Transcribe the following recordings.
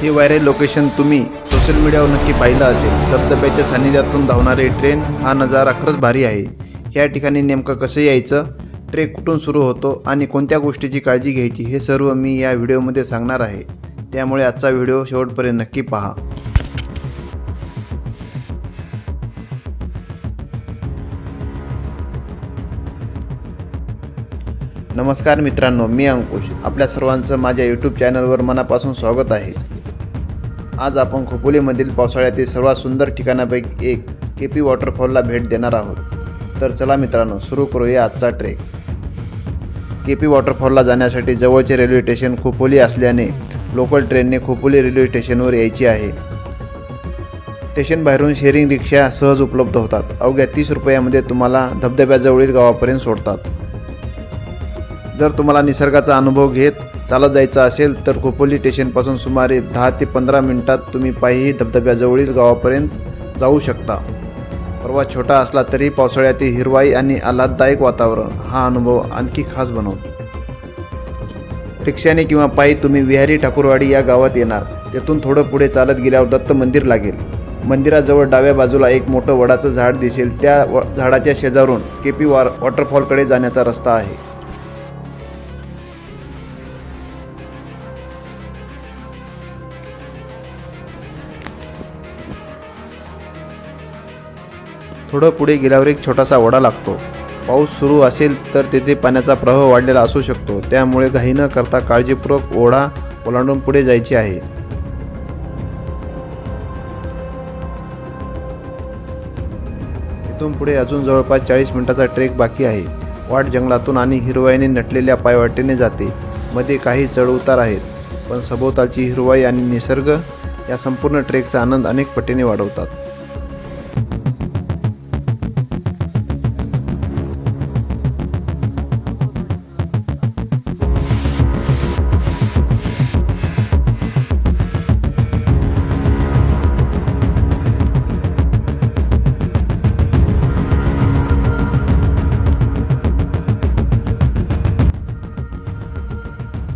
हे viral location तुम्ही social मीडियावर नक्की पाहिलं असेल। धबधब्याच्या सानिध्यातून धावणारी ट्रेन हा नजारा खरंच भारी आहे। या ठिकाणी नेमकं कसं यायचं, ट्रेक कुठून सुरू होतो आणि कोणत्या गोष्टीची काळजी घ्यायची हे सर्व मी या व्हिडिओमध्ये सांगणार आहे। त्यामुळे आजचा व्हिडिओ शेवटपर्यंत नक्की पहा। नमस्कार मित्रांनो, मी अंकुश। आपल्या सर्वांचं माझ्या यूट्यूब चॅनलवर मनापासून स्वागत आहे। आज आपण खोपोलीमधील पावसाळ्यातील सर्वात सुंदर ठिकाणापैकी एक केपी वॉटरफॉलला भेट देणार आहोत। तर चला मित्रांनो, सुरू करूया आजचा ट्रेक। केपी वॉटरफॉलला जाण्यासाठी जवळचे रेल्वे स्टेशन खोपोली असल्याने लोकल ट्रेनने खोपोली रेल्वे स्टेशनवर यायची आहे। स्टेशन बाहेरून शेअरिंग रिक्षा सहज उपलब्ध होतात। अवघ्या 30 रुपयामध्ये तुम्हाला धबधब्याजवळील गावापर्यंत सोडतात। जर तुम्हाला निसर्गाचा अनुभव घेत चालत जायचं असेल तर खोपोली स्टेशनपासून सुमारे 10 ते 15 मिनिटात तुम्ही पायी धबधब्याजवळील गावापर्यंत जाऊ शकता। प्रवास छोटा असला तरी पावसाळ्यातील हिरवाई आणि आल्हाददायक वातावरण हा अनुभव आणखी खास बनवतो। रिक्षाने किंवा पायी तुम्ही विहारी ठाकूरवाडी या गावात येणार। तेथून थोडं पुढे चालत गेल्यावर दत्त मंदिर लागेल। मंदिराजवळ डाव्या बाजूला एक मोठं वडाचं झाड दिसेल। त्या झाडाच्या शेजारून केपी वॉटरफॉलकडे जाण्याचा रस्ता आहे। थोडं पुढे गेल्यावर एक छोटासा ओढा लागतो। पाऊस सुरू असेल तर तेथे पाण्याचा प्रवाह वाढलेला असू शकतो, त्यामुळे घाई न करता काळजीपूर्वक ओढा ओलांडून पुढे जायचे आहे। इथून पुढे अजून जवळपास 40 मिनिटाचा ट्रेक बाकी आहे। वाट जंगलातून आणि हिरवाईने नटलेल्या पायवाटेने जाते। मध्ये काही चढउतार आहेत, पण सभोवतालची हिरवाई आणि निसर्ग या संपूर्ण ट्रेकचा आनंद अनेक पटीने वाढवतात।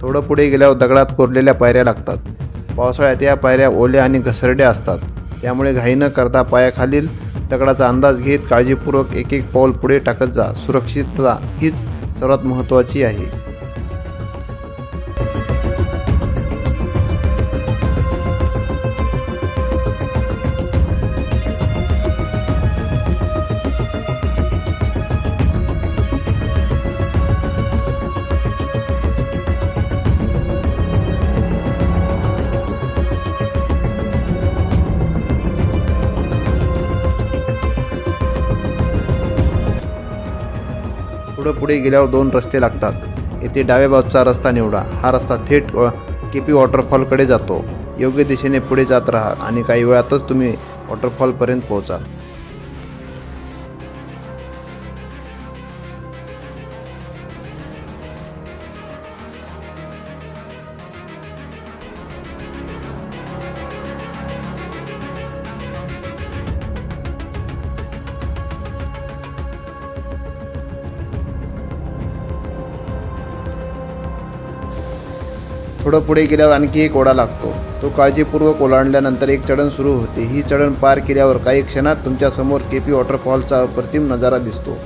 थोडं पुढे गेल्यावर दगडात कोरलेल्या पायऱ्या लागतात। पावसाळ्यात या पायऱ्या ओल्या आणि घसरड्या असतात, त्यामुळे घाई न करता पायाखालील दगडाचा अंदाज घेत काळजीपूर्वक एक एक पाऊल पुढे टाकत जा। सुरक्षितता हीच सर्वात महत्त्वाची आहे। पुढे गेल्यावर 2 रस्ते लागतात। येथे डाव्या बाजूचा रस्ता निवडा। हा रस्ता थेट केपी वॉटरफॉलकडे जातो। योग्य दिशेने पुढे जात राहा आणि काही वेळातच तुम्ही वॉटरफॉलपर्यंत पोहोचाल। थोडं पुढे गेल्यावर आणखी एक ओढा लागतो। तो काळजीपूर्वक ओलांडल्यानंतर एक चढण सुरू होते। ही चढण पार केल्यावर काही क्षणात तुमच्या समोर केपी वॉटरफॉलचा अप्रतिम नजारा दिसतो।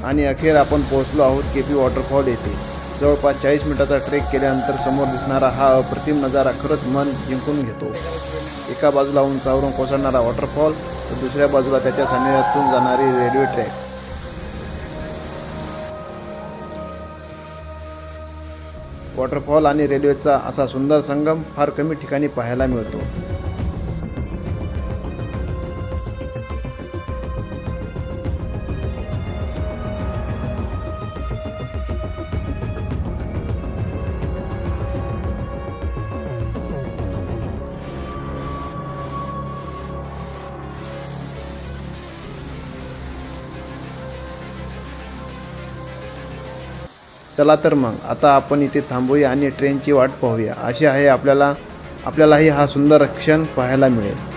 आणि अखेर आपण पोहोचलो आहोत केपी वॉटरफॉल येथे। जवळपास 40 मिनिटाचा ट्रेक केल्यानंतर समोर दिसणारा हा अप्रतिम नजारा खरंच मन जिंकून घेतो। एका बाजूला उंचावरून कोसळणारा वॉटरफॉल तर दुसऱ्या बाजूला त्याच्या सानिध्यातून जाणारी रेल्वे ट्रॅक। वॉटरफॉल आणि रेल्वेचा असा सुंदर संगम फार कमी ठिकाणी पाहायला मिळतो। चला तर मग आता आपण इथे थांबूया आणि ट्रेनची वाट पाहूया। अशी आहे आपल्याला आपल्यालाही हा सुंदर क्षण पाहायला मिळेल.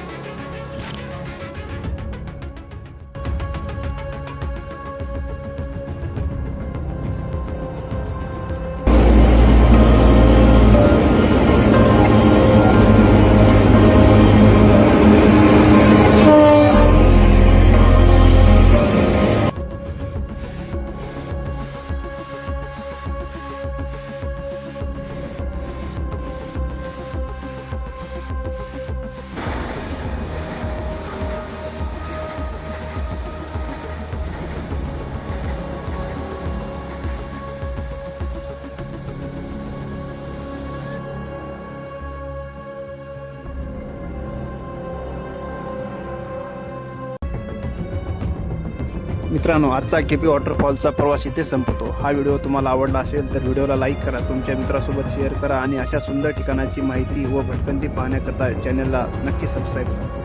मित्रांनो, आजचा केपी वॉटरफॉलचा प्रवास इथे संपतो. हा व्हिडिओ तुम्हाला आवडला असेल तर व्हिडिओला लाईक करा, तुमच्या मित्रासोबत शेअर करा आणि अशा सुंदर ठिकाणाची माहिती व भटकंती पाहण्याकरता चॅनलला नक्की सबस्क्राईब करा.